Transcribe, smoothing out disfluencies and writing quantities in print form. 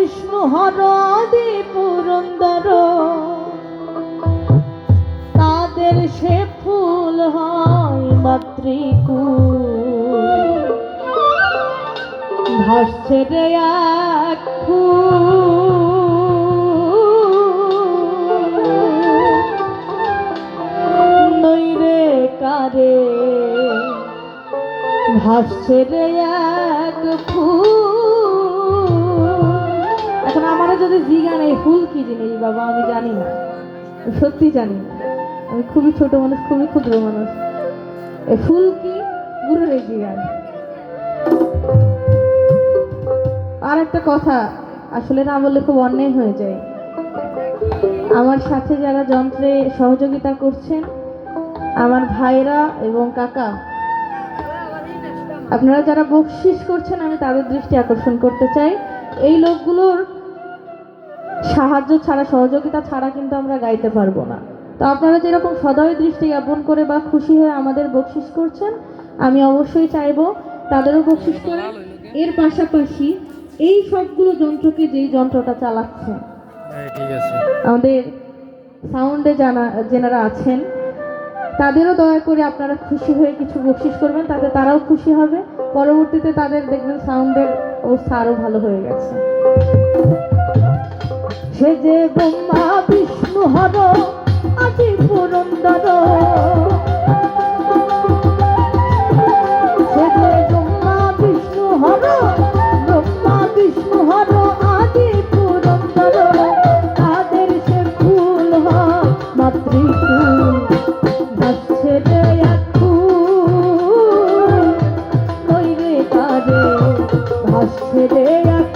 বিষ্ণু হরদি পুরন্দর, তাদের সে ফুল হয় মাতৃকুল। ভাসছে রে এক ফুল নইরে কারে, ভাসছে রে এক ফুল। এখন আমারও যদি জিজ্ঞান এই ফুল কি জিনিস বাবা, আমি জানি না, সত্যি জানি না। আমি খুবই ছোট মানুষ, খুবই ক্ষুদ্র মানুষ। এই ফুল কি গুরুর জিজ্ঞান। আর একটা কথা আসলে না বললে খুব অন্যায় হয়ে যায়। আমার সাথে যারা যন্ত্রে সহযোগিতা করছেন, আমার ভাইরা এবং কাকা, আপনারা যারা বকশিশ করছেন, আমি তাদের দৃষ্টি আকর্ষণ করতে চাই। এই লোকগুলোর সাহায্য ছাড়া, সহযোগিতা ছাড়া কিন্তু আমরা গাইতে পারবো না। তো আপনারা যেরকম সদয় দৃষ্টি জ্ঞাপন করে বা খুশি হয়ে আমাদের বকশিশ করছেন, আমি অবশ্যই চাইবো তাদেরও বকশিশ করে। এর পাশাপাশি এই সবগুলো যন্ত্রকে যেই যন্ত্রটা চালাচ্ছে, আমাদের সাউন্ডে যেনারা আছেন, তাদেরও দয়া করে আপনারা খুশি হয়ে কিছু বকশিশ করবেন, তাতে তারাও খুশি হবে। পরবর্তীতে তাদের দেখবেন সাউন্ডের অবস্থা আরো ভালো হয়ে গেছে। সে যে ব্রহ্মা বিষ্ণু হর আদি পুরন্দর, সে যে ব্রহ্মা বিষ্ণু হর, ব্রহ্মা বিষ্ণু হর আদি পুরন্দর, তাদের সে ফুল হয় মাতৃকুল। ভাসছে রে এক ফুল নইরে কারে, ভাসছে রে এক